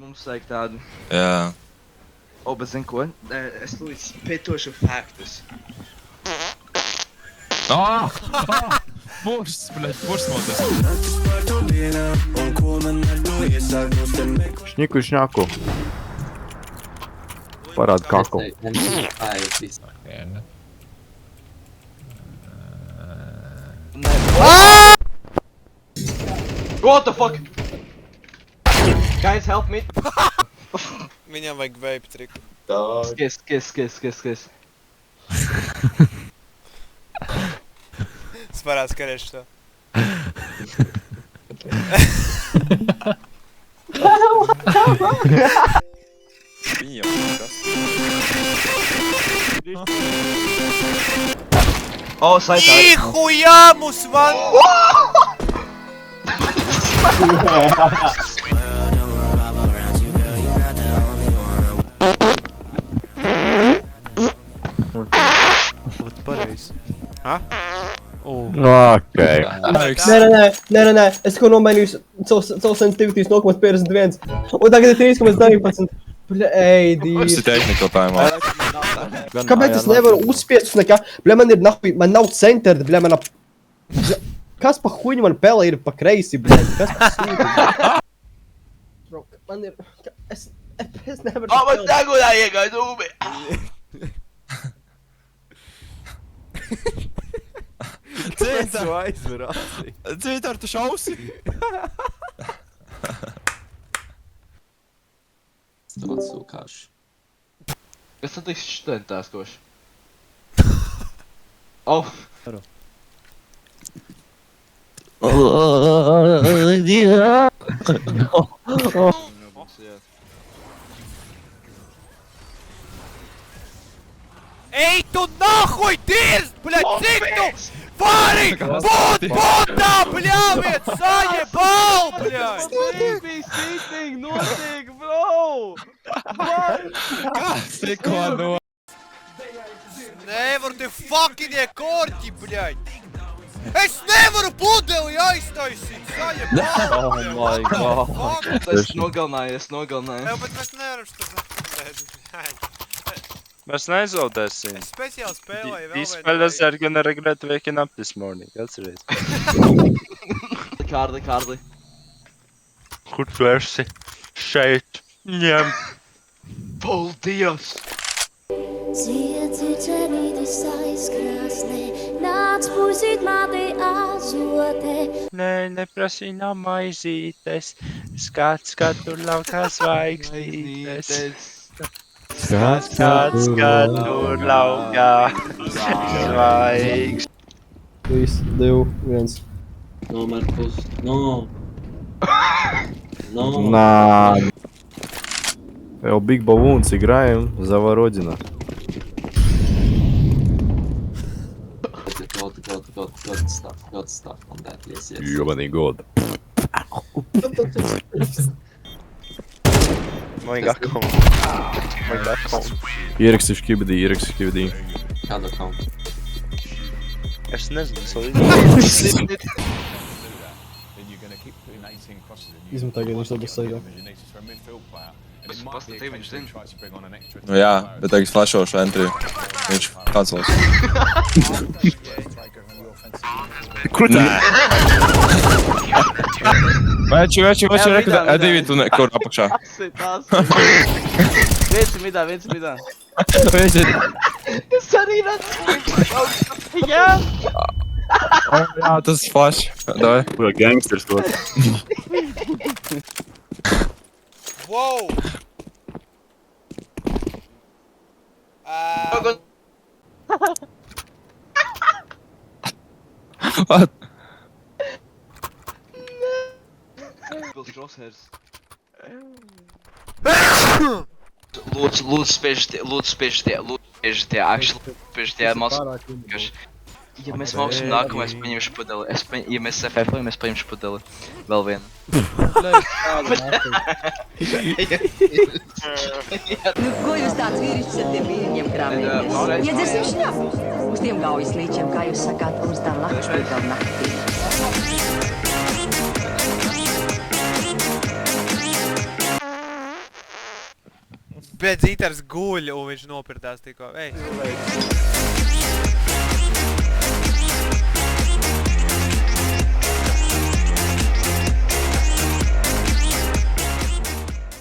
Mums vajag tādu. Jā. O, bet zin ko? Es lūdzu pētošu faktus. Purs, bļaļ, purs motas. Šņiku šņaku. Parāda kaku. What the fuck? Guys, help me! Viņam vajag vape triku. Skis. Es varētu skariešu to. Viņam kas. O, saitā. Nihuja mus van! Vat pareizi. Ha? Okei. Nē, es ko nomainīju savu sensitivities 0,51. Un tagad ir 3,19. Ej, Purs ir dīvi. tehnika tājumā. Kāpēc es nevaru uzspiest uz nekā? Bļa, man nav centerda, bļa, man ap... Kas pa huņu man pele ir pa kreisi, bļa? Kas pa sūdi? Bro, man ir... Es nevaru... O, man degulā iegāja dūmi! Cēnsu aizver acī. Dzītar, tu šausi? Stāsts sūkāši. Kas tad tiks štentās koši? O! Ej, tu nahuj dirst, bļaļ, cik tu vari būt botā, bļāviet, sajebal, bļaļ! Notiek, bro! Kas tikko no? Nevaru te fucking korķi, bļaļ! Es nevaru pudeli aiztaisīt, sajebal, my god. Es nogalināju. Tev, bet mēs nevaram šitā. Mēs nezaudēsim. Es speciāli spēlēju vēl These fellas are gonna regret waking up this morning. Atceries. Kārli. Kur tu esi? Šeit. Ņem. Paldies! Ziedzīcenītis aizkrāsnē, nāc pūzīt mātei azotē. Nē, neprasī nav maizītes. Skats, tur laukā zvaigznītes. Skats, tur laukā zvaigznītes. 3, 2, 1. No, Markus, no. No. На. Big Balloons играем за Вородина. God stuff on that, yes. Ёбаный год. Мой гаком. Ierakstišu kibidī. Kādu akkauntu? Es nezinu, salīdzināt. Izmetā, ka viņš to būs saļā. Paskatīju, viņš zina. Nu jā, bet tagad flashošu entry. Viņš kancels. Krutā! Veči, reku, divi tu kur apakšā. Viens midā. Viņš ir... Es arī redzu. Jā! Jā, tas flash. Davai. Kur gangsters to? Wow! What? Lūdzu, spiež tie, actually, spiež tie mazs. Ja mēs mauksim nākamā, es paņemšu pudeli. Ja mēs FF-ojam, es paņemšu pudeli. Vēl vienu. Nu, ko jūs tāds vīrišķis ar tiem vīriņiem krāmēties? Iedzersim šņapu. Uz tiem gaujas līčiem, kā jūs sakāt, uz tā nakšpīgal naktī. Bet Zītars guļ un viņš nopirdās tikko. Ej.